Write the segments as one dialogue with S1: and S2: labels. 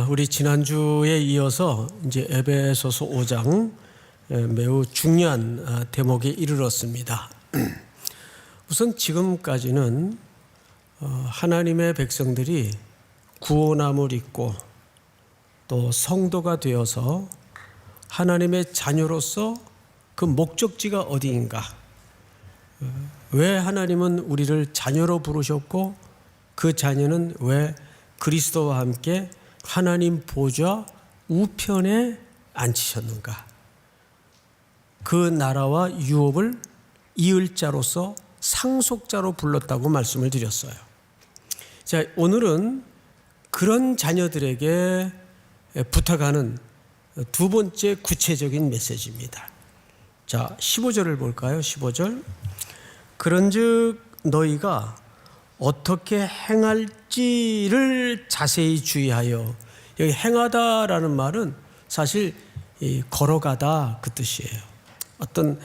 S1: 우리 지난주에 이어서 이제 에베소서 5장 매우 중요한 대목에 이르렀습니다. 우선 지금까지는 하나님의 백성들이 구원함을 입고 또 성도가 되어서 하나님의 자녀로서 그 목적지가 어디인가, 왜 하나님은 우리를 자녀로 부르셨고 그 자녀는 왜 그리스도와 함께 하나님 보좌 우편에 앉히셨는가, 그 나라와 유업을 이을 자로서 상속자로 불렀다고 말씀을 드렸어요. 자, 오늘은 그런 자녀들에게 부탁하는 두 번째 구체적인 메시지입니다. 자, 15절을 볼까요? 15절. 그런즉 너희가 어떻게 행할지를 자세히 주의하여. 여기 행하다라는 말은 사실 걸어가다 그 뜻이에요. 어떤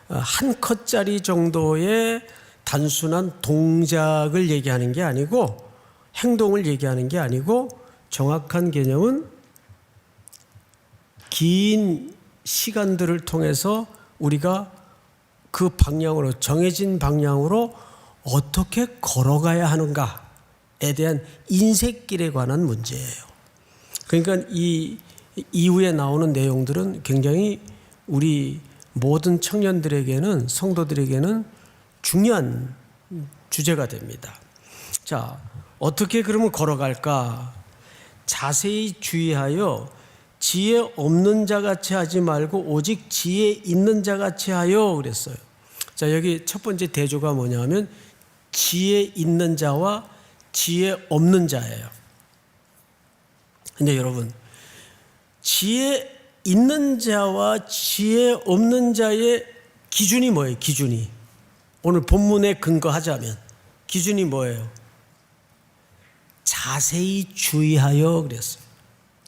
S1: 한 컷짜리 정도의 단순한 동작을 얘기하는 게 아니고, 행동을 얘기하는 게 아니고, 정확한 개념은 긴 시간들을 통해서 우리가 그 방향으로, 정해진 방향으로 어떻게 걸어가야 하는가에 대한 인생길에 관한 문제예요. 그러니까 이 이후에 나오는 내용들은 굉장히 우리 모든 청년들에게는, 성도들에게는 중요한 주제가 됩니다. 자, 어떻게 그러면 걸어갈까? 자세히 주의하여 지혜 없는 자같이 하지 말고 오직 지혜 있는 자같이 하여 그랬어요. 자, 여기 첫 번째 대조가 뭐냐면 지혜 있는 자와 지혜 없는 자예요. 근데 여러분, 지혜 있는 자와 지혜 없는 자의 기준이 뭐예요? 기준이. 오늘 본문에 근거하자면 기준이 뭐예요? 자세히 주의하여 그랬어요.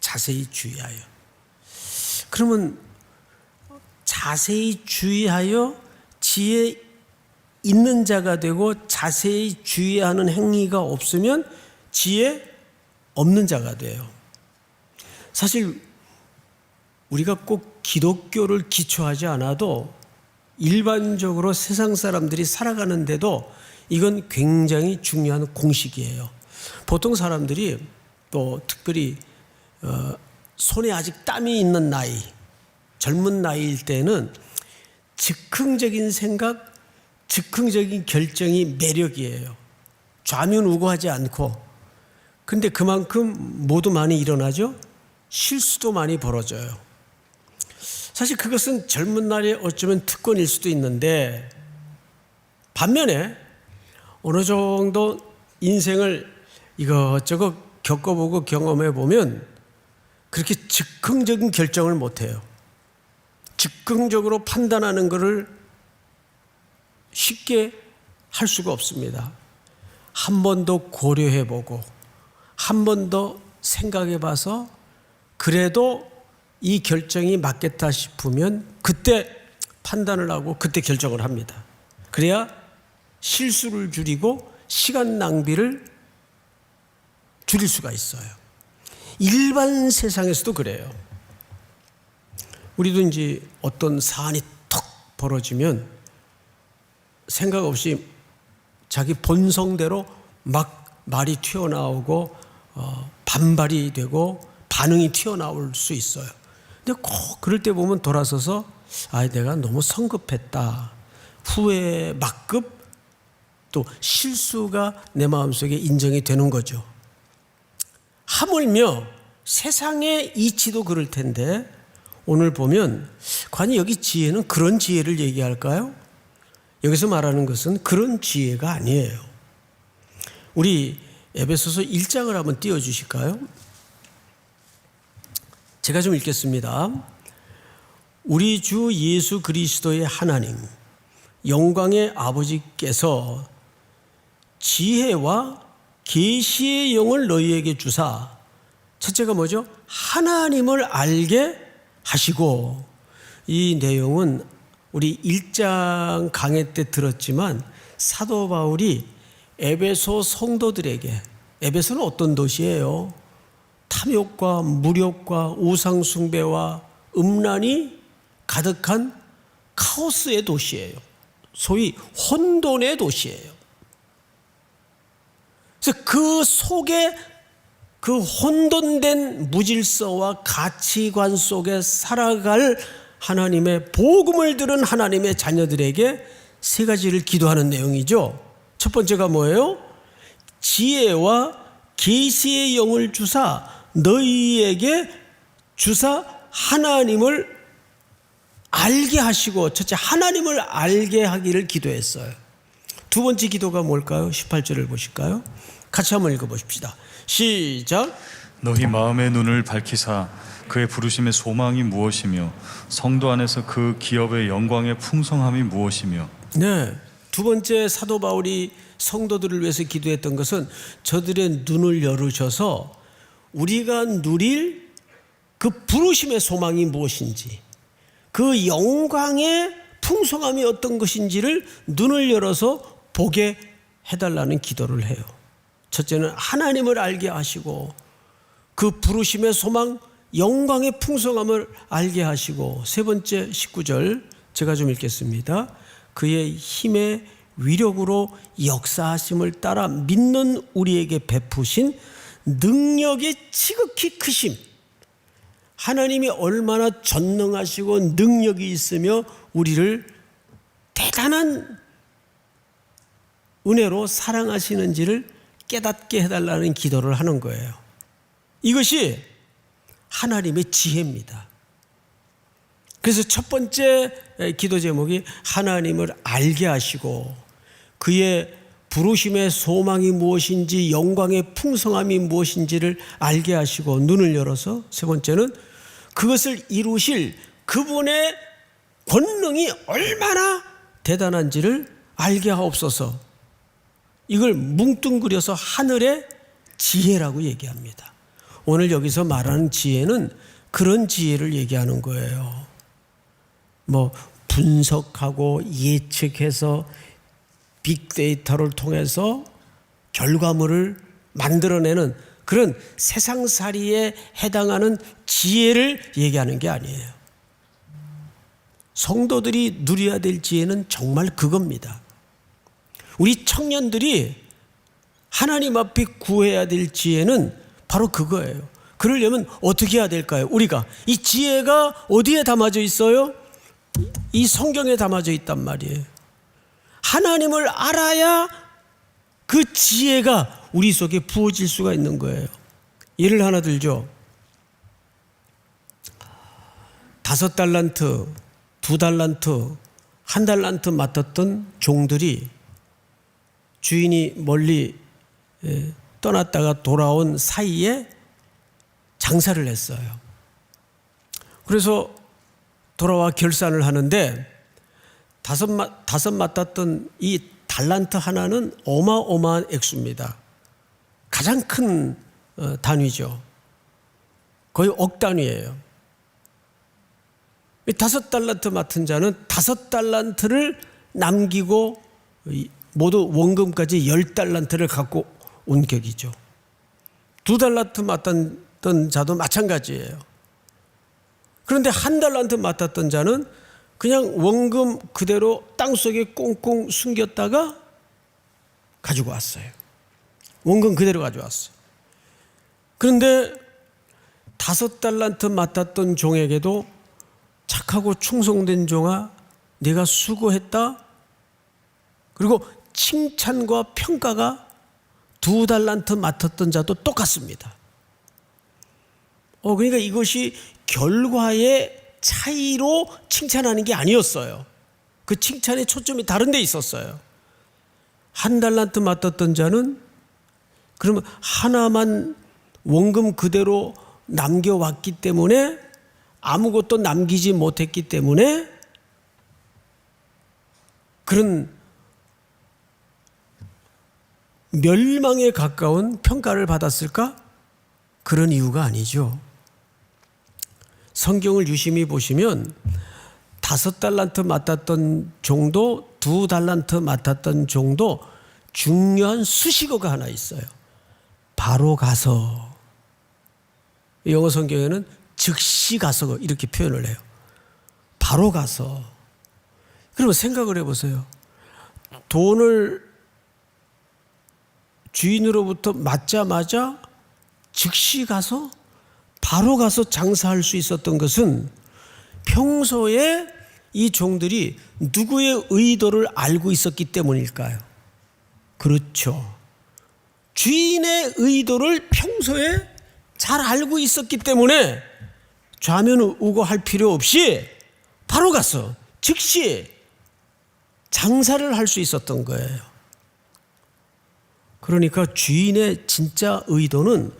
S1: 자세히 주의하여. 그러면 자세히 주의하여 지혜 있는 자가 되고 자세히 주의하는 행위가 없으면 지혜 없는 자가 돼요. 사실 우리가 꼭 기독교를 기초하지 않아도 일반적으로 세상 사람들이 살아가는데도 이건 굉장히 중요한 공식이에요. 보통 사람들이 또 특별히 손에 아직 땀이 있는 나이, 젊은 나이일 때는 즉흥적인 생각, 즉흥적인 결정이 매력이에요. 좌면우고하지 않고. 근데 그만큼 뭐도 많이 일어나죠? 실수도 많이 벌어져요. 사실 그것은 젊은 날에 어쩌면 특권일 수도 있는데, 반면에 어느 정도 인생을 이것저것 겪어보고 경험해 보면 그렇게 즉흥적인 결정을 못해요. 즉흥적으로 판단하는 것을 쉽게 할 수가 없습니다. 한 번 더 고려해보고 한 번 더 생각해봐서 그래도 이 결정이 맞겠다 싶으면 그때 판단을 하고 그때 결정을 합니다. 그래야 실수를 줄이고 시간 낭비를 줄일 수가 있어요. 일반 세상에서도 그래요. 우리도 이제 어떤 사안이 턱 벌어지면 생각 없이 자기 본성대로 막 말이 튀어나오고 반발이 되고 반응이 튀어나올 수 있어요. 근데 꼭 그럴 때 보면 돌아서서 내가 너무 성급했다, 후회 막급, 또 실수가 내 마음속에 인정이 되는 거죠. 하물며 세상의 이치도 그럴 텐데 오늘 보면 과연 여기 지혜는 그런 지혜를 얘기할까요? 여기서 말하는 것은 그런 지혜가 아니에요. 우리 에베소서 1장을 한번 띄워주실까요? 제가 좀 읽겠습니다. 우리 주 예수 그리스도의 하나님, 영광의 아버지께서 지혜와 계시의 영을 너희에게 주사, 첫째가 뭐죠? 하나님을 알게 하시고. 이 내용은 우리 1장 강해 때 들었지만 사도 바울이 에베소 성도들에게, 에베소는 어떤 도시예요? 탐욕과 무력과 우상숭배와 음란이 가득한 카오스의 도시예요. 소위 혼돈의 도시예요. 그래서 그 속에 그 혼돈된 무질서와 가치관 속에 살아갈 하나님의 복음을 들은 하나님의 자녀들에게 세 가지를 기도하는 내용이죠. 첫 번째가 뭐예요? 지혜와 계시의 영을 주사 너희에게 주사 하나님을 알게 하시고, 첫째 하나님을 알게 하기를 기도했어요. 두 번째 기도가 뭘까요? 18절을 보실까요? 같이 한번 읽어보십시다. 시작.
S2: 너희 마음의 눈을 밝히사 그의 부르심의 소망이 무엇이며 성도 안에서 그 기업의 영광의 풍성함이 무엇이며.
S1: 네, 두 번째 사도 바울이 성도들을 위해서 기도했던 것은 저들의 눈을 열으셔서 우리가 누릴 그 부르심의 소망이 무엇인지, 그 영광의 풍성함이 어떤 것인지를 눈을 열어서 보게 해달라는 기도를 해요. 첫째는 하나님을 알게 하시고 그 부르심의 소망, 영광의 풍성함을 알게 하시고, 세 번째 19절 제가 좀 읽겠습니다. 그의 힘의 위력으로 역사하심을 따라 믿는 우리에게 베푸신 능력의 지극히 크심. 하나님이 얼마나 전능하시고 능력이 있으며 우리를 대단한 은혜로 사랑하시는지를 깨닫게 해달라는 기도를 하는 거예요. 이것이 하나님의 지혜입니다. 그래서 첫 번째 기도 제목이 하나님을 알게 하시고 그의 부르심의 소망이 무엇인지, 영광의 풍성함이 무엇인지를 알게 하시고 눈을 열어서, 세 번째는 그것을 이루실 그분의 권능이 얼마나 대단한지를 알게 하옵소서. 이걸 뭉뚱그려서 하늘의 지혜라고 얘기합니다. 오늘 여기서 말하는 지혜는 그런 지혜를 얘기하는 거예요. 뭐 분석하고 예측해서 빅데이터를 통해서 결과물을 만들어내는 그런 세상살이에 해당하는 지혜를 얘기하는 게 아니에요. 성도들이 누려야 될 지혜는 정말 그겁니다. 우리 청년들이 하나님 앞에 구해야 될 지혜는 바로 그거예요. 그러려면 어떻게 해야 될까요? 우리가 이 지혜가 어디에 담아져 있어요? 이 성경에 담아져 있단 말이에요. 하나님을 알아야 그 지혜가 우리 속에 부어질 수가 있는 거예요. 예를 하나 들죠. 5달란트, 2달란트, 1달란트 맡았던 종들이 주인이 멀리 떠났다가 돌아온 사이에 장사를 했어요. 그래서 돌아와 결산을 하는데 다섯 맡았던 이 달란트 하나는 어마어마한 액수입니다. 가장 큰 단위죠. 거의 억 단위예요. 5달란트 맡은 자는 5달란트를 남기고 모두 원금까지 10달란트를 갖고 온 격이죠. 2달란트 맡았던 자도 마찬가지예요. 그런데 1달란트 맡았던 자는 그냥 원금 그대로 땅속에 꽁꽁 숨겼다가 가지고 왔어요. 원금 그대로 가져왔어요. 그런데 5달란트 맡았던 종에게도 착하고 충성된 종아, 네가 수고했다. 그리고 칭찬과 평가가 2달란트 맡았던 자도 똑같습니다. 그러니까 이것이 결과의 차이로 칭찬하는 게 아니었어요. 그 칭찬의 초점이 다른 데 있었어요. 1달란트 맡았던 자는 그러면 하나만 원금 그대로 남겨왔기 때문에, 아무것도 남기지 못했기 때문에 그런 멸망에 가까운 평가를 받았을까? 그런 이유가 아니죠. 성경을 유심히 보시면 5달란트 맡았던 종도 2달란트 맡았던 종도 중요한 수식어가 하나 있어요. 바로 가서 영어 성경에는 즉시 가서 이렇게 표현을 해요. 바로 가서. 그러면 생각을 해보세요. 돈을 주인으로부터 맞자마자 즉시 가서 바로 가서 장사할 수 있었던 것은 평소에 이 종들이 누구의 의도를 알고 있었기 때문일까요? 그렇죠. 주인의 의도를 평소에 잘 알고 있었기 때문에 좌면우고할 필요 없이 바로 가서 즉시 장사를 할 수 있었던 거예요. 그러니까 주인의 진짜 의도는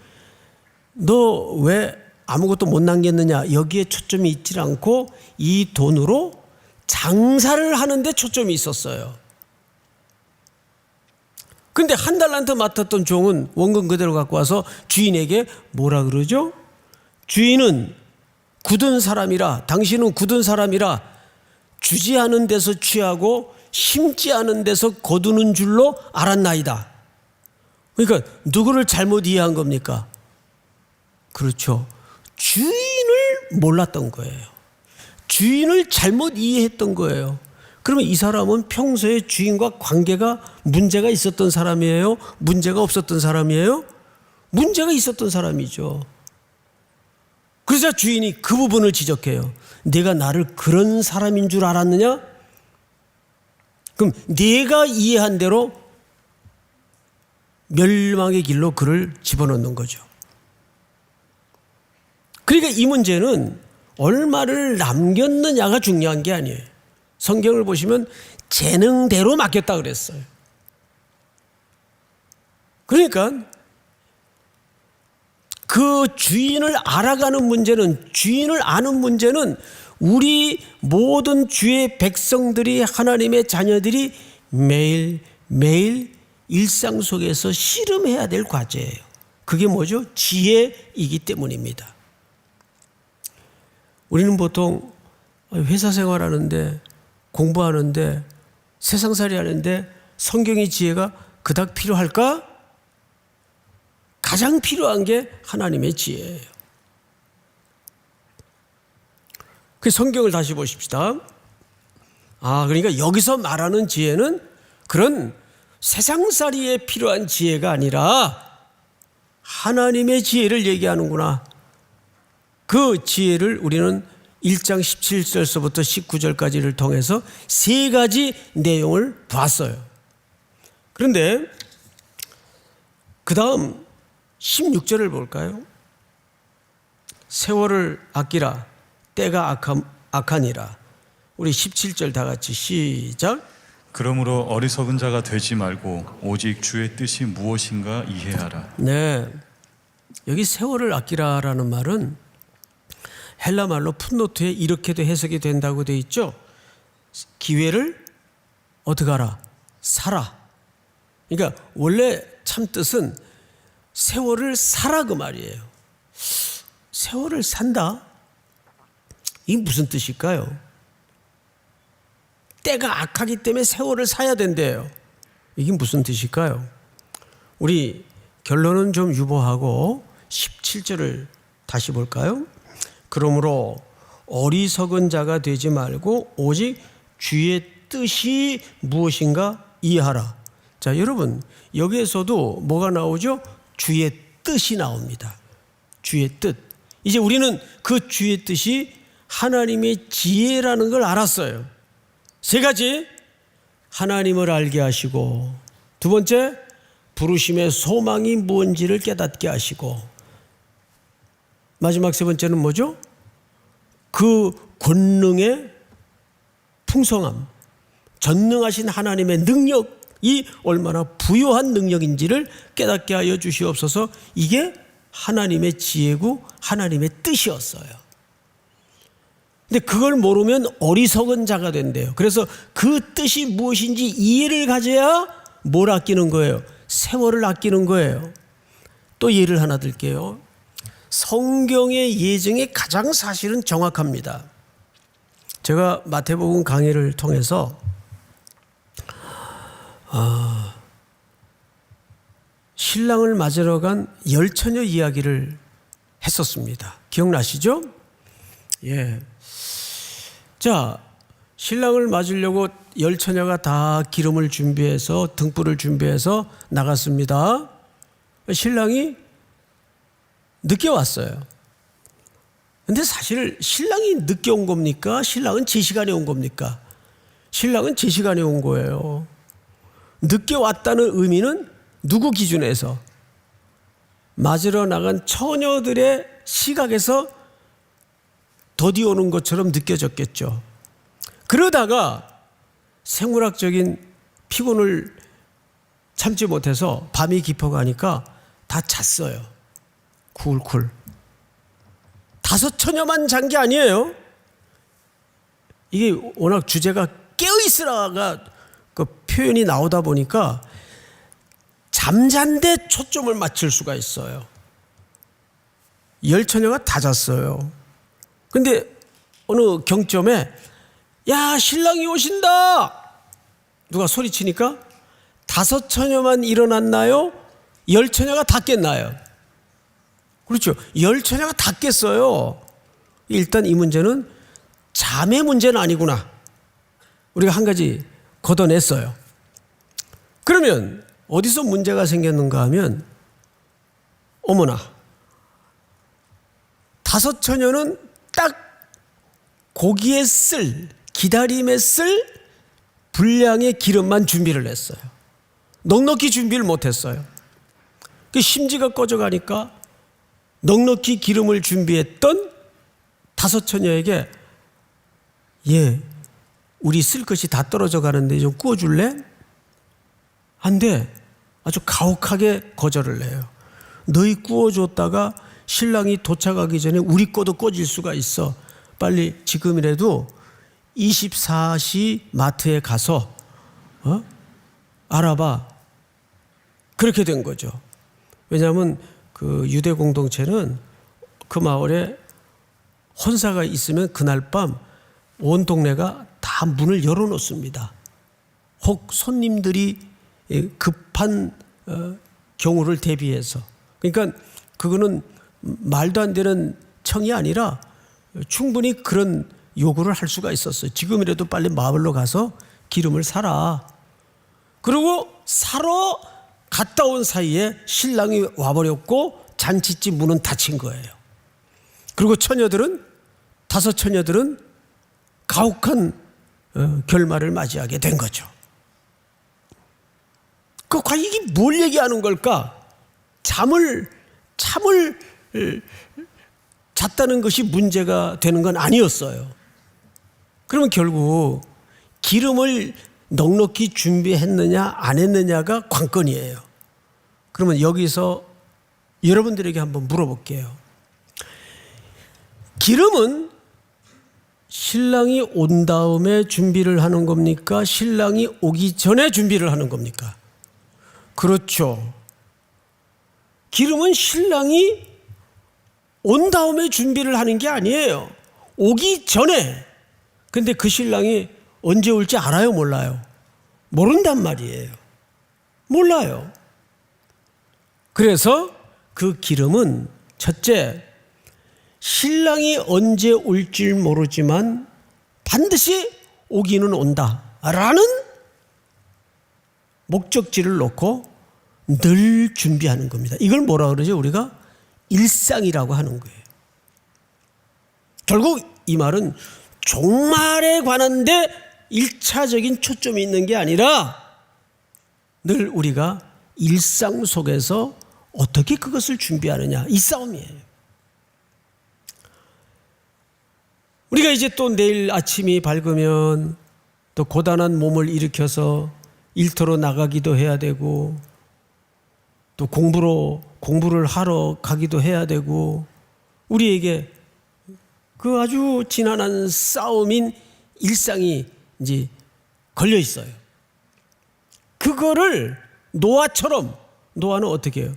S1: 너 왜 아무것도 못 남겼느냐 여기에 초점이 있지 않고 이 돈으로 장사를 하는데 초점이 있었어요. 근데 한 달란트 맡았던 종은 원금 그대로 갖고 와서 주인에게 뭐라 그러죠? 주인은 굳은 사람이라, 당신은 굳은 사람이라 주지 않은 데서 취하고 심지 않은 데서 거두는 줄로 알았나이다. 그러니까 누구를 잘못 이해한 겁니까? 그렇죠. 주인을 몰랐던 거예요. 주인을 잘못 이해했던 거예요. 그러면 이 사람은 평소에 주인과 관계가 문제가 있었던 사람이에요? 문제가 없었던 사람이에요? 문제가 있었던 사람이죠. 그러자 주인이 그 부분을 지적해요. 내가 나를 그런 사람인 줄 알았느냐? 그럼 내가 이해한 대로 멸망의 길로 그를 집어넣는 거죠. 그러니까 이 문제는 얼마를 남겼느냐가 중요한 게 아니에요. 성경을 보시면 재능대로 맡겼다 그랬어요. 그러니까 그 주인을 알아가는 문제는, 주인을 아는 문제는 우리 모든 주의 백성들이, 하나님의 자녀들이 매일 일상 속에서 씨름해야 될 과제예요. 그게 뭐죠? 지혜이기 때문입니다. 우리는 보통 회사 생활하는데, 공부하는데, 세상살이 하는데 성경의 지혜가 그닥 필요할까? 가장 필요한 게 하나님의 지혜예요. 그 성경을 다시 보십시다. 그러니까 여기서 말하는 지혜는 그런 세상살이에 필요한 지혜가 아니라 하나님의 지혜를 얘기하는구나. 그 지혜를 우리는 1장 17절서부터 19절까지를 통해서 세 가지 내용을 봤어요. 그런데 그 다음 16절을 볼까요? 세월을 아끼라, 때가 악하니라. 우리 17절 다 같이 시작.
S2: 그러므로 어리석은 자가 되지 말고 오직 주의 뜻이 무엇인가 이해하라.
S1: 네, 여기 세월을 아끼라라는 말은 헬라 말로 풋노트에 이렇게도 해석이 된다고 되어 있죠. 기회를 어떻게 하라? 살아. 그러니까 원래 참 뜻은 세월을 사라 그 말이에요. 세월을 산다? 이게 무슨 뜻일까요? 때가 악하기 때문에 세월을 사야 된대요. 이게 무슨 뜻일까요? 우리 결론은 좀 유보하고 17절을 다시 볼까요? 그러므로 어리석은 자가 되지 말고 오직 주의 뜻이 무엇인가 이해하라. 자, 여러분 여기에서도 뭐가 나오죠? 주의 뜻이 나옵니다. 주의 뜻. 이제 우리는 그 주의 뜻이 하나님의 지혜라는 걸 알았어요. 세 가지, 하나님을 알게 하시고, 두 번째 부르심의 소망이 뭔지를 깨닫게 하시고, 마지막 세 번째는 뭐죠? 그 권능의 풍성함, 전능하신 하나님의 능력이 얼마나 부유한 능력인지를 깨닫게 하여 주시옵소서. 이게 하나님의 지혜고 하나님의 뜻이었어요. 근데 그걸 모르면 어리석은 자가 된대요. 그래서 그 뜻이 무엇인지 이해를 가져야 뭘 아끼는 거예요? 세월을 아끼는 거예요. 또 예를 하나 들게요. 성경의 예증이 가장 사실은 정확합니다. 제가 마태복음 강의를 통해서 신랑을 맞으러 간 열처녀 이야기를 했었습니다. 기억나시죠? 예. 자, 신랑을 맞으려고 열 처녀가 다 기름을 준비해서 등불을 준비해서 나갔습니다. 신랑이 늦게 왔어요. 근데 사실 신랑이 늦게 온 겁니까? 신랑은 제 시간에 온 겁니까? 신랑은 제 시간에 온 거예요. 늦게 왔다는 의미는 누구 기준에서? 맞으러 나간 처녀들의 시각에서 더디 오는 것처럼 느껴졌겠죠. 그러다가 생물학적인 피곤을 참지 못해서 밤이 깊어가니까 다 잤어요. 쿨쿨. 5 처녀만 잔 게 아니에요. 이게 워낙 주제가 깨어있으라가 그 표현이 나오다 보니까 잠잔데 초점을 맞출 수가 있어요. 10 처녀가 다 잤어요. 근데 어느 경점에 야, 신랑이 오신다! 누가 소리치니까 5 처녀만 일어났나요? 10 처녀가 다 깼나요? 그렇죠. 10 처녀가 다 깼어요. 일단 이 문제는 잠의 문제는 아니구나. 우리가 한 가지 걷어냈어요. 그러면 어디서 문제가 생겼는가 하면 어머나 5 처녀는 딱 고기에 쓸 기다림에 쓸 분량의 기름만 준비를 했어요. 넉넉히 준비를 못했어요. 그 심지가 꺼져가니까 넉넉히 기름을 준비했던 5 처녀에게 예, 우리 쓸 것이 다 떨어져 가는데 좀 구워줄래? 안 돼. 아주 가혹하게 거절을 해요. 너희 구워줬다가 신랑이 도착하기 전에 우리 거도 꺼질 수가 있어. 빨리 지금이라도 24시 마트에 가서 알아봐. 그렇게 된 거죠. 왜냐하면 그 유대 공동체는 그 마을에 혼사가 있으면 그날 밤 온 동네가 다 문을 열어놓습니다. 혹 손님들이 급한 경우를 대비해서. 그러니까 그거는 말도 안 되는 청이 아니라 충분히 그런 요구를 할 수가 있었어요. 지금이라도 빨리 마을로 가서 기름을 사라. 그리고 사러 갔다 온 사이에 신랑이 와버렸고 잔치집 문은 닫힌 거예요. 그리고 처녀들은 5 처녀들은 가혹한 결말을 맞이하게 된 거죠. 그 과연 이게 뭘 얘기하는 걸까? 잠을 잤다는 것이 문제가 되는 건 아니었어요. 그러면 결국 기름을 넉넉히 준비했느냐 안 했느냐가 관건이에요. 그러면 여기서 여러분들에게 한번 물어볼게요. 기름은 신랑이 온 다음에 준비를 하는 겁니까? 신랑이 오기 전에 준비를 하는 겁니까? 그렇죠. 기름은 신랑이 온 다음에 준비를 하는 게 아니에요. 오기 전에. 근데 그 신랑이 언제 올지 알아요? 몰라요? 모른단 말이에요. 몰라요. 그래서 그 기름은 첫째, 신랑이 언제 올지 모르지만 반드시 오기는 온다라는 목적지를 놓고 늘 준비하는 겁니다. 이걸 뭐라 그러죠? 우리가 일상이라고 하는 거예요. 결국 이 말은 종말에 관한 데 1차적인 초점이 있는 게 아니라 늘 우리가 일상 속에서 어떻게 그것을 준비하느냐, 이 싸움이에요. 우리가 이제 또 내일 아침이 밝으면 또 고단한 몸을 일으켜서 일터로 나가기도 해야 되고 또 공부를 하러 가기도 해야 되고 우리에게 그 아주 지난한 싸움인 일상이 이제 걸려 있어요. 그거를 노아처럼, 노아는 어떻게 해요?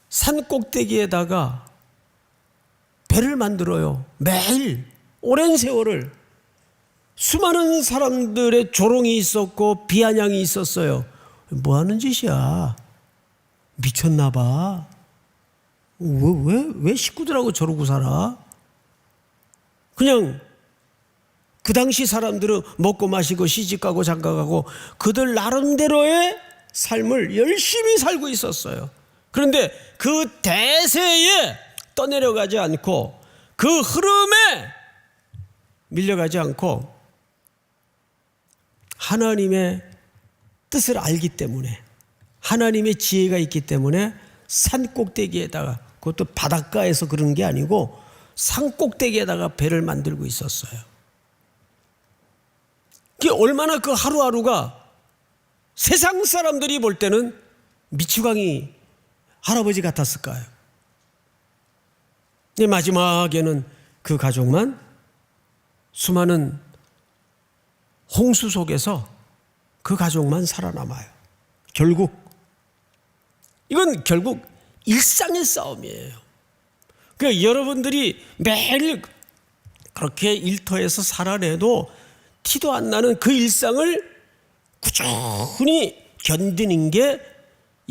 S1: 산 꼭대기에다가 배를 만들어요. 매일 오랜 세월을. 수많은 사람들의 조롱이 있었고 비아냥이 있었어요. 뭐 하는 짓이야? 미쳤나 봐. 왜 식구들하고 저러고 살아? 그냥 그 당시 사람들은 먹고 마시고 시집가고 장가가고 그들 나름대로의 삶을 열심히 살고 있었어요. 그런데 그 대세에 떠내려가지 않고 그 흐름에 밀려가지 않고 하나님의 뜻을 알기 때문에, 하나님의 지혜가 있기 때문에 산 꼭대기에다가, 그것도 바닷가에서 그런 게 아니고 산 꼭대기에다가 배를 만들고 있었어요. 그게 얼마나 그 하루하루가 세상 사람들이 볼 때는 미추광이 할아버지 같았을까요? 근데 마지막에는 그 가족만 수많은 홍수 속에서 그 가족만 살아남아요. 이건 결국 일상의 싸움이에요. 그러니까 여러분들이 매일 그렇게 일터에서 살아내도 티도 안 나는 그 일상을 꾸준히 견디는 게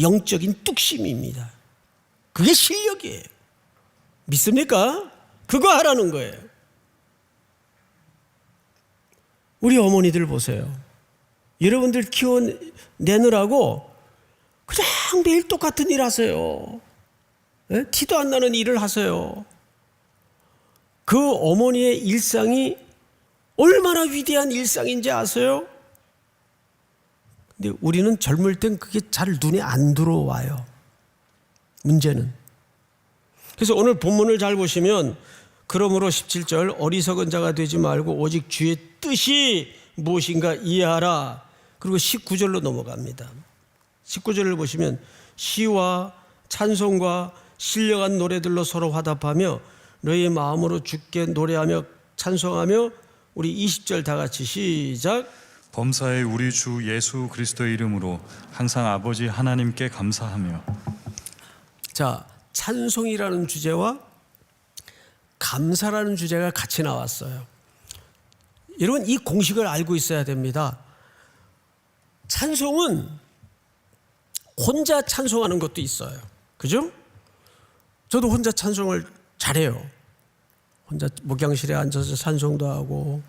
S1: 영적인 뚝심입니다. 그게 실력이에요. 믿습니까? 그거 하라는 거예요. 우리 어머니들 보세요. 여러분들 키워내느라고 그냥 매일 똑같은 일 하세요. 티도 안 나는 일을 하세요. 그 어머니의 일상이 얼마나 위대한 일상인지 아세요? 근데 우리는 젊을 땐 그게 잘 눈에 안 들어와요. 문제는. 그래서 오늘 본문을 잘 보시면 그러므로 17절 어리석은 자가 되지 말고 오직 주의 뜻이 무엇인가 이해하라. 그리고 19절로 넘어갑니다. 19절을 보시면 시와 찬송과 신령한 노래들로 서로 화답하며 너희의 마음으로 주께 노래하며 찬송하며 우리 20절 다 같이 시작.
S2: 범사의 우리 주 예수 그리스도의 이름으로 항상 아버지 하나님께 감사하며.
S1: 자, 찬송이라는 주제와 감사라는 주제가 같이 나왔어요. 여러분 이 공식을 알고 있어야 됩니다. 찬송은 혼자 찬송하는 것도 있어요. 그죠? 저도 혼자 찬송을 잘해요. 혼자 목양실에 앉아서 찬송도 하고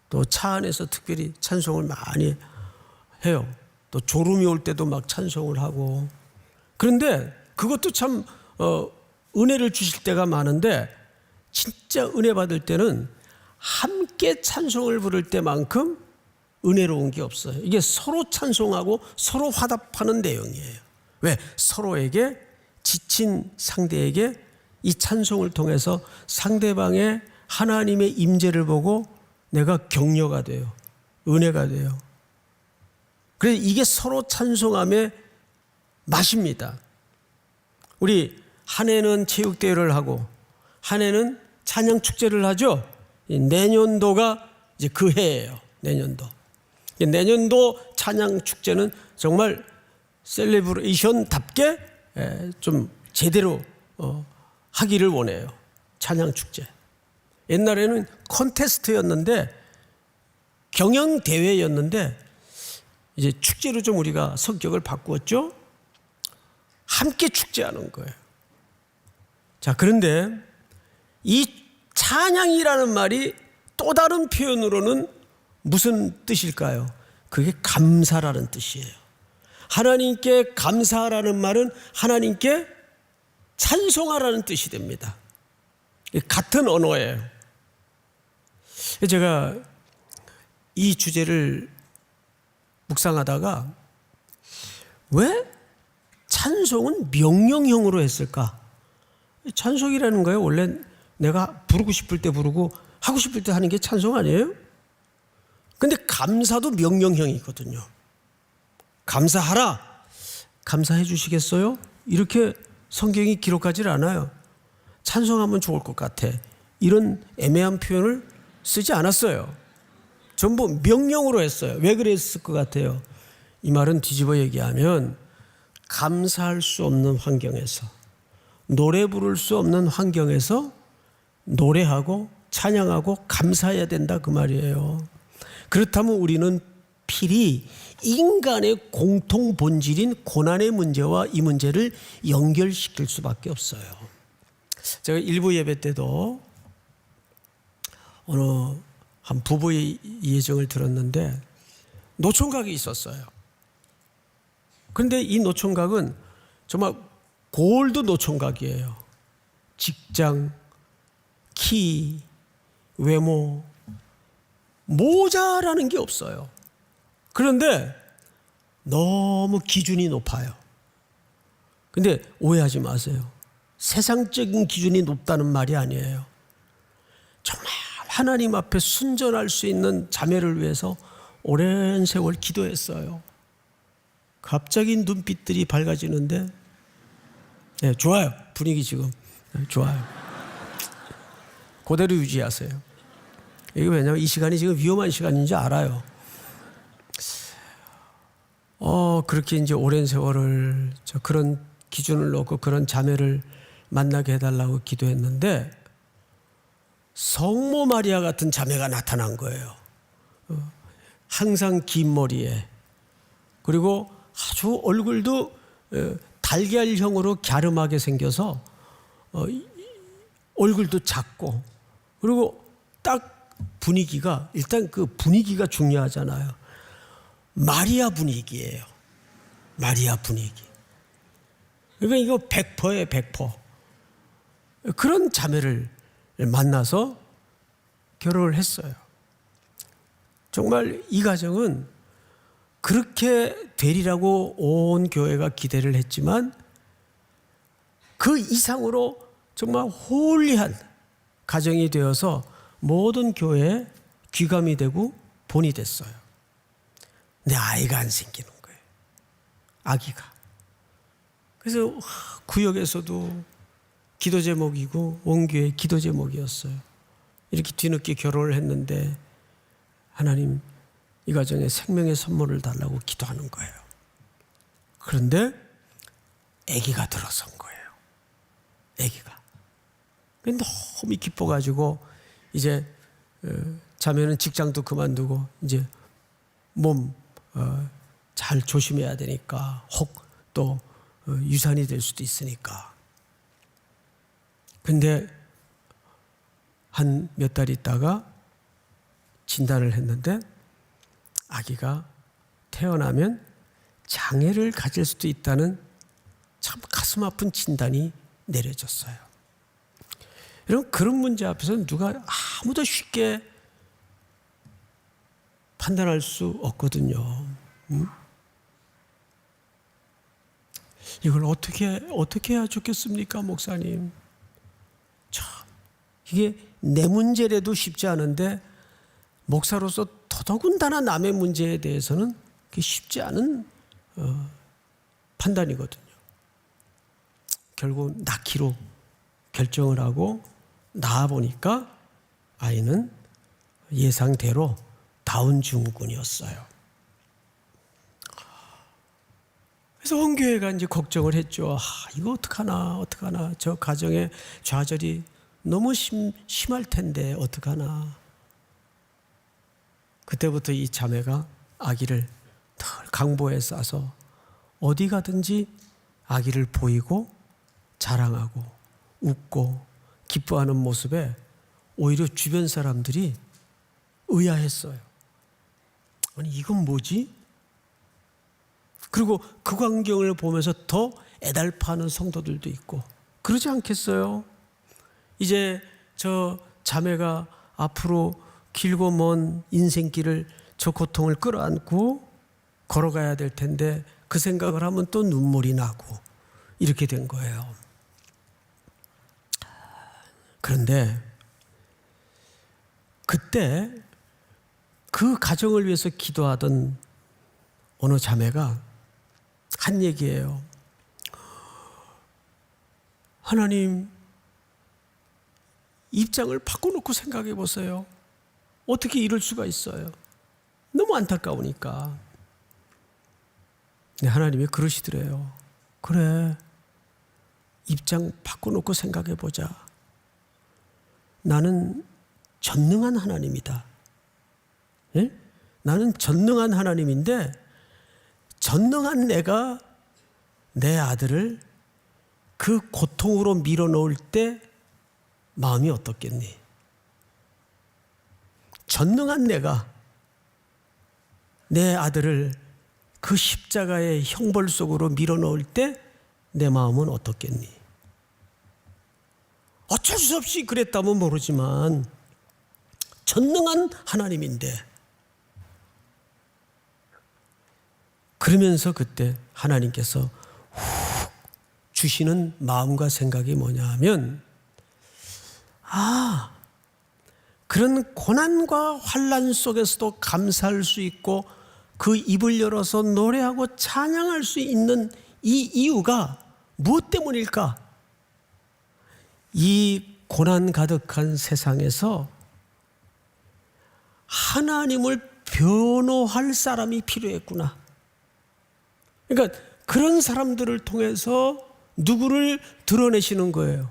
S1: 또 차 안에서 특별히 찬송을 많이 해요. 또 졸음이 올 때도 막 찬송을 하고. 그런데 그것도 참 은혜를 주실 때가 많은데 진짜 은혜 받을 때는 함께 찬송을 부를 때만큼 은혜로운 게 없어요. 이게 서로 찬송하고 서로 화답하는 내용이에요. 왜? 서로에게 지친 상대에게 이 찬송을 통해서 상대방의 하나님의 임재를 보고 내가 격려가 돼요. 은혜가 돼요. 그래서 이게 서로 찬송함의 맛입니다. 우리 한 해는 체육대회를 하고 한 해는 찬양 축제를 하죠. 내년도가 이제 그 해예요. 내년도 찬양 축제는 정말 셀레브레이션답게 좀 제대로 하기를 원해요. 찬양 축제. 옛날에는 콘테스트였는데 경영 대회였는데 이제 축제로 좀 우리가 성격을 바꾸었죠. 함께 축제하는 거예요. 자, 그런데 이 찬양이라는 말이 또 다른 표현으로는 무슨 뜻일까요? 그게 감사라는 뜻이에요. 하나님께 감사하라는 말은 하나님께 찬송하라는 뜻이 됩니다. 같은 언어예요. 제가 이 주제를 묵상하다가 왜 찬송은 명령형으로 했을까? 찬송이라는 거예요. 원래 내가 부르고 싶을 때 부르고 하고 싶을 때 하는 게 찬송 아니에요? 근데 감사도 명령형이거든요. 감사하라. 감사해 주시겠어요? 이렇게 성경이 기록하지 않아요. 찬송하면 좋을 것 같아. 이런 애매한 표현을 쓰지 않았어요. 전부 명령으로 했어요. 왜 그랬을 것 같아요? 이 말은 뒤집어 얘기하면 감사할 수 없는 환경에서, 노래 부를 수 없는 환경에서 노래하고 찬양하고 감사해야 된다 그 말이에요. 그렇다면 우리는 필히 인간의 공통 본질인 고난의 문제와 이 문제를 연결시킬 수밖에 없어요. 제가 일부 예배 때도 어느 한 부부의 예정을 들었는데 노총각이 있었어요. 그런데 이 노총각은 정말 골드 노총각이에요. 직장, 키, 외모 모자라는 게 없어요. 그런데 너무 기준이 높아요. 근데 오해하지 마세요. 세상적인 기준이 높다는 말이 아니에요. 정말 하나님 앞에 순전할 수 있는 자매를 위해서 오랜 세월 기도했어요. 갑자기 눈빛들이 밝아지는데 네, 좋아요. 분위기 지금 좋아요. 그대로 유지하세요. 이게 왜냐하면 이 시간이 지금 위험한 시간인지 알아요. 그렇게 이제 오랜 세월을 그런 기준을 놓고 그런 자매를 만나게 해달라고 기도했는데 성모 마리아 같은 자매가 나타난 거예요. 항상 긴 머리에 그리고 아주 얼굴도 달걀형으로 갸름하게 생겨서 얼굴도 작고 그리고 딱 분위기가 일단 그 분위기가 중요하잖아요. 마리아 분위기예요. 마리아 분위기. 그러니까 이거 100%예요, 100%. 그런 자매를 만나서 결혼을 했어요. 정말 이 가정은 그렇게 되리라고 온 교회가 기대를 했지만 그 이상으로 정말 홀리한 가정이 되어서 모든 교회에 귀감이 되고 본이 됐어요. 근데 아이가 안 생기는 거예요. 아기가. 그래서 구역에서도 기도 제목이고 원교회 기도 제목이었어요. 이렇게 뒤늦게 결혼을 했는데 하나님 이 가정에 생명의 선물을 달라고 기도하는 거예요. 그런데 아기가 들어선 거예요. 아기가. 너무 기뻐가지고 이제 자매는 직장도 그만두고 이제 몸 잘 조심해야 되니까 혹 또 유산이 될 수도 있으니까. 근데 한 몇 달 있다가 진단을 했는데 아기가 태어나면 장애를 가질 수도 있다는 참 가슴 아픈 진단이 내려졌어요. 여러분 그런 문제 앞에서 누가 아무도 쉽게 판단할 수 없거든요. 이걸 어떻게 해야 좋겠습니까, 목사님? 참 이게 내 문제라도 쉽지 않은데 목사로서 더더군다나 남의 문제에 대해서는 그게 쉽지 않은 판단이거든요. 결국 낳기로 결정을 하고 낳아 보니까 아이는 예상대로 다운 증후군이었어요. 그래서 온 교회가 이제 걱정을 했죠. 이거 어떡하나. 저 가정의 좌절이 너무 심할 텐데 어떡하나. 그때부터 이 자매가 아기를 늘 강보에 싸서 어디 가든지 아기를 보이고 자랑하고 웃고 기뻐하는 모습에 오히려 주변 사람들이 의아했어요. 아니 이건 뭐지? 그리고 그 광경을 보면서 더 애달파하는 성도들도 있고 그러지 않겠어요? 이제 저 자매가 앞으로 길고 먼 인생길을 저 고통을 끌어안고 걸어가야 될 텐데 그 생각을 하면 또 눈물이 나고 이렇게 된 거예요. 그런데 그때 그 가정을 위해서 기도하던 어느 자매가 한 얘기예요. 하나님 입장을 바꿔놓고 생각해 보세요. 어떻게 이럴 수가 있어요? 너무 안타까우니까. 근데 하나님이 그러시더래요. 그래, 입장 바꿔놓고 생각해 보자. 나는 전능한 하나님이다. 예? 나는 전능한 하나님인데 전능한 내가 내 아들을 그 고통으로 밀어넣을 때 마음이 어떻겠니? 전능한 내가 내 아들을 그 십자가의 형벌 속으로 밀어넣을 때 내 마음은 어떻겠니? 어쩔 수 없이 그랬다면 모르지만 전능한 하나님인데, 그러면서 그때 하나님께서 훅 주시는 마음과 생각이 뭐냐 하면, 그런 고난과 환난 속에서도 감사할 수 있고 그 입을 열어서 노래하고 찬양할 수 있는 이 이유가 무엇 때문일까? 이 고난 가득한 세상에서 하나님을 변호할 사람이 필요했구나. 그러니까 그런 사람들을 통해서 누구를 드러내시는 거예요?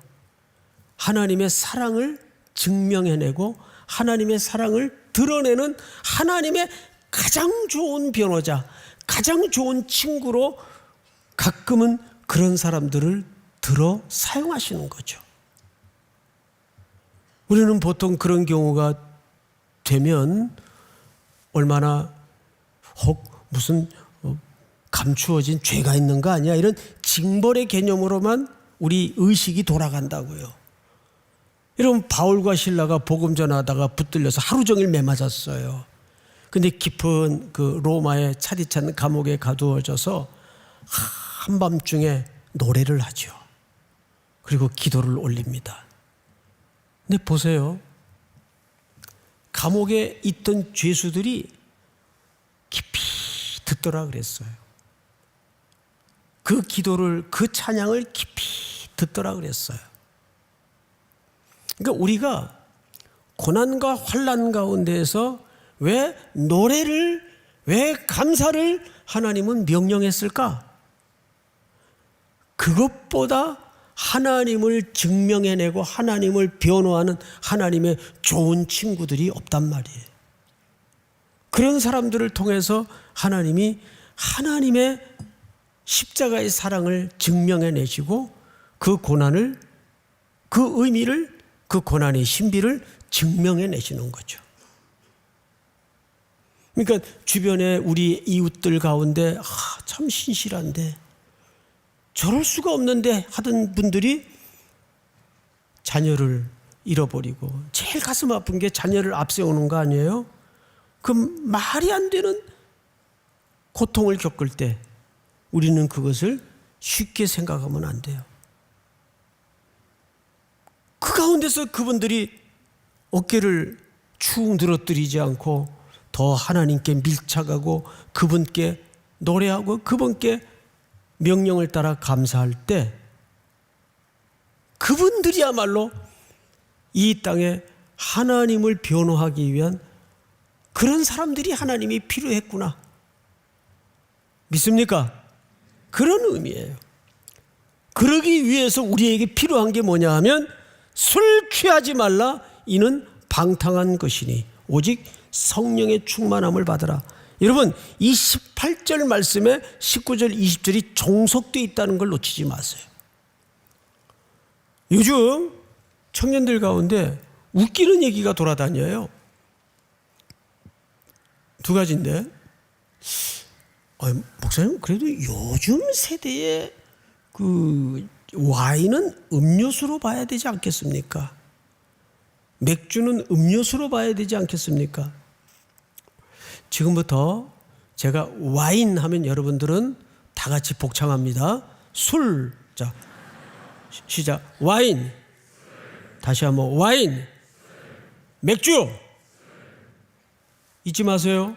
S1: 하나님의 사랑을 증명해내고 하나님의 사랑을 드러내는 하나님의 가장 좋은 변호자, 가장 좋은 친구로 가끔은 그런 사람들을 들어 사용하시는 거죠. 우리는 보통 그런 경우가 되면 얼마나 혹 무슨 감추어진 죄가 있는 거 아니야? 이런 징벌의 개념으로만 우리 의식이 돌아간다고요. 여러분, 바울과 실라가 복음 전하다가 붙들려서 하루 종일 매맞았어요. 근데 깊은 그 로마의 차디찬 감옥에 가두어져서 한밤중에 노래를 하죠. 그리고 기도를 올립니다. 근데 보세요. 감옥에 있던 죄수들이 깊이 듣더라 그랬어요. 그 기도를, 그 찬양을 깊이 듣더라 그랬어요. 그러니까 우리가 고난과 환난 가운데에서 왜 노래를, 왜 감사를 하나님은 명령했을까? 그것보다 하나님을 증명해내고 하나님을 변호하는 하나님의 좋은 친구들이 없단 말이에요. 그런 사람들을 통해서 하나님이 하나님의 십자가의 사랑을 증명해내시고 그 고난을, 그 의미를, 그 고난의 신비를 증명해내시는 거죠. 그러니까 주변에 우리 이웃들 가운데 참 신실한데 저럴 수가 없는데 하던 분들이 자녀를 잃어버리고 제일 가슴 아픈 게 자녀를 앞세우는 거 아니에요? 그 말이 안 되는 고통을 겪을 때 우리는 그것을 쉽게 생각하면 안 돼요. 그 가운데서 그분들이 어깨를 축 늘어뜨리지 않고 더 하나님께 밀착하고 그분께 노래하고 그분께 명령을 따라 감사할 때 그분들이야말로 이 땅에 하나님을 변호하기 위한 그런 사람들이 하나님이 필요했구나. 믿습니까? 그런 의미예요. 그러기 위해서 우리에게 필요한 게 뭐냐 하면 술 취하지 말라. 이는 방탕한 것이니 오직 성령의 충만함을 받으라. 여러분, 이 18절 말씀에 19절 20절이 종속되어 있다는 걸 놓치지 마세요. 요즘 청년들 가운데 웃기는 얘기가 돌아다녀요. 두 가지인데, 목사님, 그래도 요즘 세대의 그 와인은 음료수로 봐야 되지 않겠습니까? 맥주는 음료수로 봐야 되지 않겠습니까? 지금부터 제가 와인 하면 여러분들은 다 같이 복창합니다. 술. 자, 시작. 와인. 다시 한번 와인. 맥주. 잊지 마세요.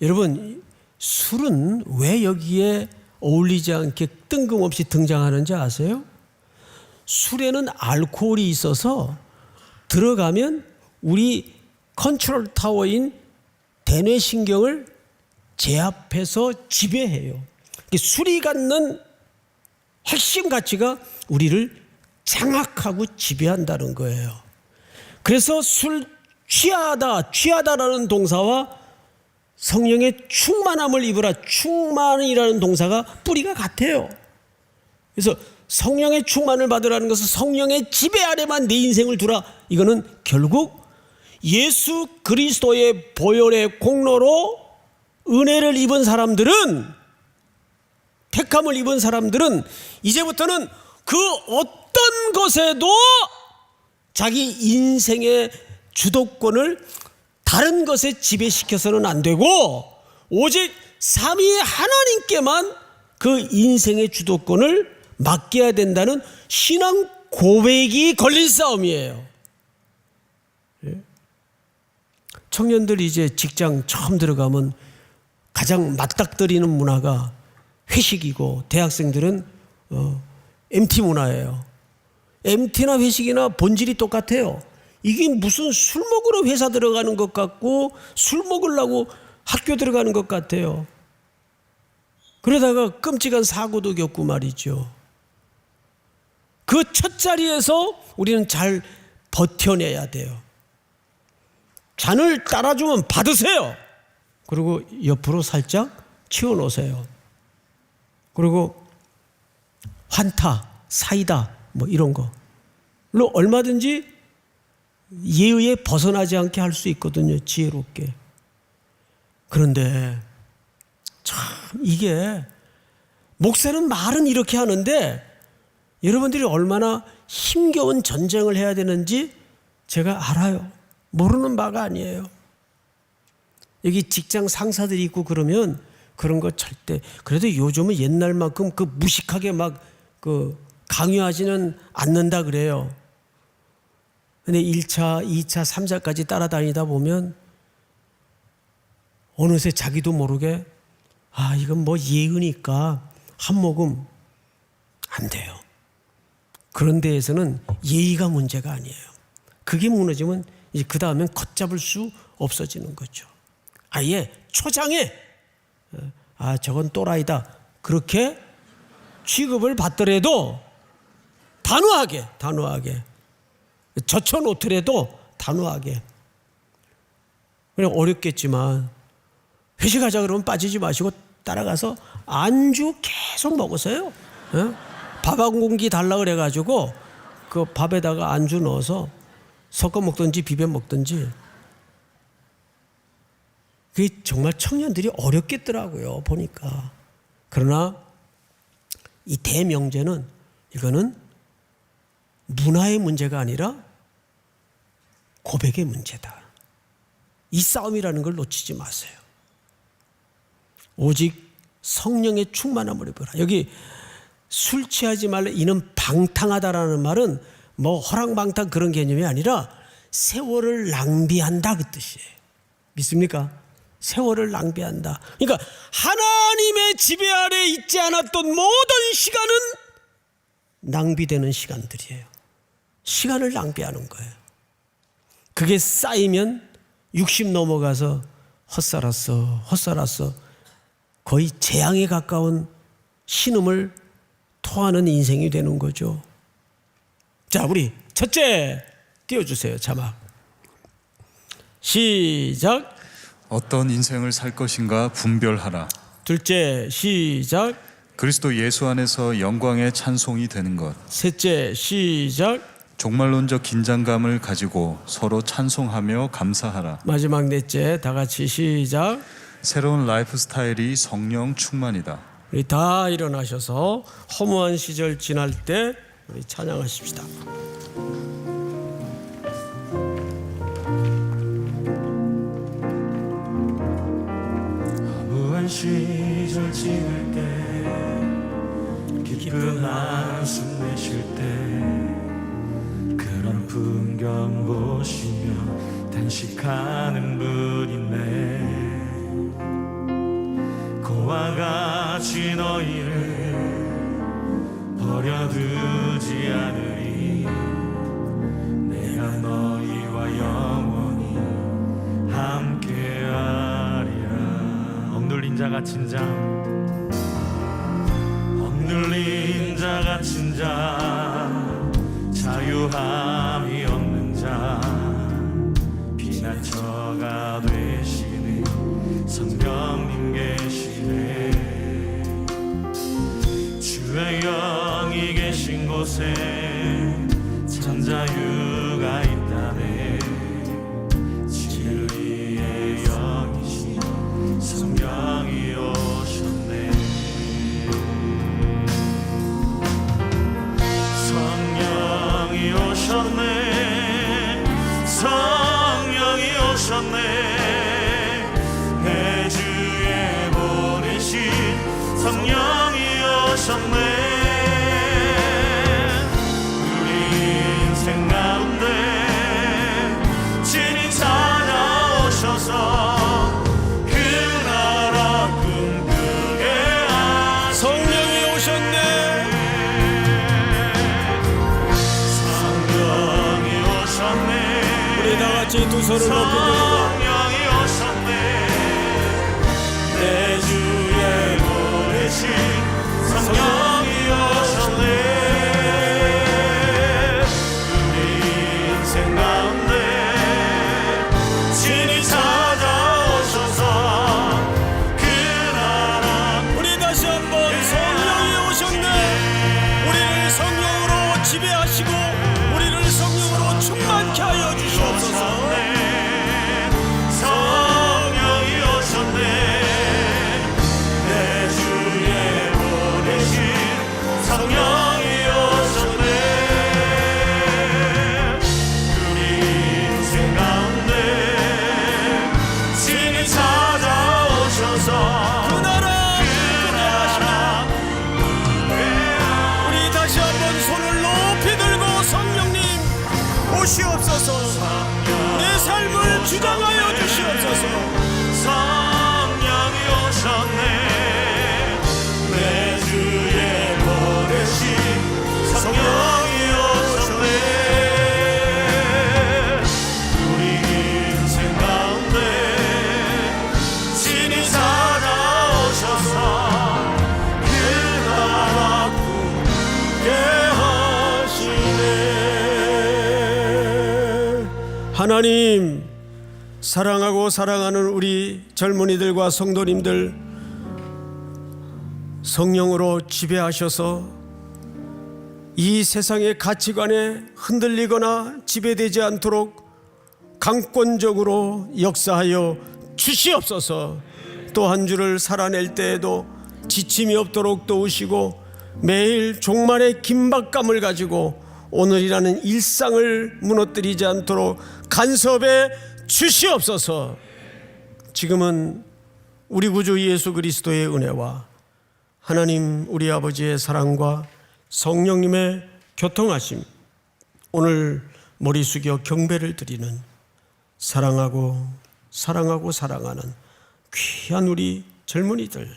S1: 여러분, 술은 왜 여기에 어울리지 않게 뜬금없이 등장하는지 아세요? 술에는 알코올이 있어서 들어가면 우리 컨트롤 타워인 대뇌신경을 제압해서 지배해요. 술이 갖는 핵심 가치가 우리를 장악하고 지배한다는 거예요. 그래서 술 취하다라는 동사와 성령의 충만함을 입으라. 충만이라는 동사가 뿌리가 같아요. 그래서 성령의 충만을 받으라는 것은 성령의 지배 아래만 내 인생을 두라. 이거는 결국 예수 그리스도의 보혈의 공로로 은혜를 입은 사람들은, 택함을 입은 사람들은 이제부터는 그 어떤 것에도 자기 인생의 주도권을 다른 것에 지배시켜서는 안 되고 오직 삼위 하나님께만 그 인생의 주도권을 맡겨야 된다는 신앙 고백이 걸린 싸움이에요. 청년들이 이제 직장 처음 들어가면 가장 맞닥뜨리는 문화가 회식이고, 대학생들은 MT 문화예요. MT나 회식이나 본질이 똑같아요. 이게 무슨 술 먹으러 회사 들어가는 것 같고 술 먹으려고 학교 들어가는 것 같아요. 그러다가 끔찍한 사고도 겪고 말이죠. 그 첫 자리에서 우리는 잘 버텨내야 돼요. 잔을 따라주면 받으세요. 그리고 옆으로 살짝 치워놓으세요. 그리고 환타, 사이다 뭐 이런 거로 얼마든지 예의에 벗어나지 않게 할 수 있거든요. 지혜롭게. 그런데 참 이게 목사는 말은 이렇게 하는데 여러분들이 얼마나 힘겨운 전쟁을 해야 되는지 제가 알아요. 모르는 바가 아니에요. 여기 직장 상사들이 있고 그러면 그런 거 절대, 그래도 요즘은 옛날만큼 그 무식하게 막 그 강요하지는 않는다 그래요. 근데 1차, 2차, 3차까지 따라다니다 보면 어느새 자기도 모르게 이건 뭐 예의니까 한 모금 안 돼요. 그런 데에서는 예의가 문제가 아니에요. 그게 무너지면 이제 그 다음엔 걷잡을 수 없어지는 거죠. 아예 초장에 저건 또라이다 그렇게 취급을 받더라도 단호하게 젖혀놓더라도 단호하게. 그냥 어렵겠지만 회식하자 그러면 빠지지 마시고 따라가서 안주 계속 먹으세요. 밥 한 공기 달라 그래가지고 그 밥에다가 안주 넣어서 섞어 먹든지 비벼 먹든지. 그게 정말 청년들이 어렵겠더라고요 보니까. 그러나 이 대명제는 이거는 문화의 문제가 아니라 고백의 문제다. 이 싸움이라는 걸 놓치지 마세요. 오직 성령의 충만함을 입어라. 여기 술 취하지 말라, 이는 방탕하다라는 말은 뭐 허랑방탕 그런 개념이 아니라 세월을 낭비한다 그 뜻이에요. 믿습니까? 세월을 낭비한다. 그러니까 하나님의 지배 아래 있지 않았던 모든 시간은 낭비되는 시간들이에요. 시간을 낭비하는 거예요. 그게 쌓이면 60 넘어가서 헛살았어 거의 재앙에 가까운 신음을 토하는 인생이 되는 거죠. 자, 우리 첫째 띄워주세요. 자막 시작.
S2: 어떤 인생을 살 것인가 분별하라.
S1: 둘째 시작.
S2: 그리스도 예수 안에서 영광의 찬송이 되는 것.
S1: 셋째 시작.
S2: 종말론적 긴장감을 가지고 서로 찬송하며 감사하라.
S1: 마지막 넷째 다 같이 시작.
S2: 새로운 라이프 스타일이 성령 충만이다.
S1: 우리 다 일어나셔서 허무한 시절 지날 때 우리 찬양하십시다.
S3: 허무한 시절 지낼 때 기쁜 한숨 내쉴 때 그런 풍경 보시며 단식하는 분이네. 그와 같이 너희를 버려두지 않으리. 내가 너희와 영원히 함께하리라. 억눌린 자 갇힌 자, 억눌린 자 갇힌 자, 자유함이 없는 자, 피난처가 되시는 성령님 계시네. 주의 영이 계신 곳에 참 자유가 있다네. 진리의 영이신 성령이 오셨네. 성령이 오셨네. 성령이 오셨네. 내 주에 보내신 성령이 오셨네. 우리 인생 가운데 진히 찾아오셔서 그 나라 꿈꾸게 하시네.
S1: 성령이 오셨네.
S3: 성령이 오셨네.
S1: 우리 다 같이 두 손을 높이 들고
S3: 성령이 오셨네. 내 주에 보내신 성령이 오셨네. 우리 인생 가운데 진히 찾아오셔서 그 나라
S1: 우리 다시 한번 성령이 오셨네. 우리를 성령으로 지배하시고 우리를 성령으로 충만케 하여 주시옵소서.
S3: 성령이 오셨네. 내 주에 보내신 성령이 오셨네. 우리 인생 가운데 진히 찾아오셔서
S1: 그 나라 우리 다시 한번 손을 높이 들고 성령님 오시옵소서. 내 삶을 주장하여 주시옵소서.
S3: 성령이 오셨네. 내 주에 보내신 성령이 오셨네. 우리 인생 가운데 진히 찾아오셔서 그 나라 꿈꾸게 하시네.
S1: 하나님, 사랑하고 사랑하는 우리 젊은이들과 성도님들 성령으로 지배하셔서 이 세상의 가치관에 흔들리거나 지배되지 않도록 강권적으로 역사하여 주시옵소서. 또 한 주를 살아낼 때에도 지침이 없도록 도우시고 매일 종말의 긴박감을 가지고 오늘이라는 일상을 무너뜨리지 않도록 간섭해 주시옵소서. 지금은 우리 구주 예수 그리스도의 은혜와 하나님 우리 아버지의 사랑과 성령님의 교통하심, 오늘 머리 숙여 경배를 드리는 사랑하고 사랑하는 귀한 우리 젊은이들,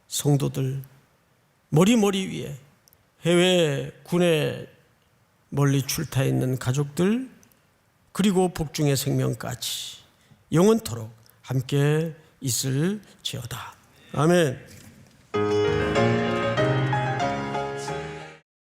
S1: 성도들, 머리 위에 해외 군에 멀리 출타 있는 가족들, 그리고 복중의 생명까지 영원토록 함께 있을지어다. 아멘.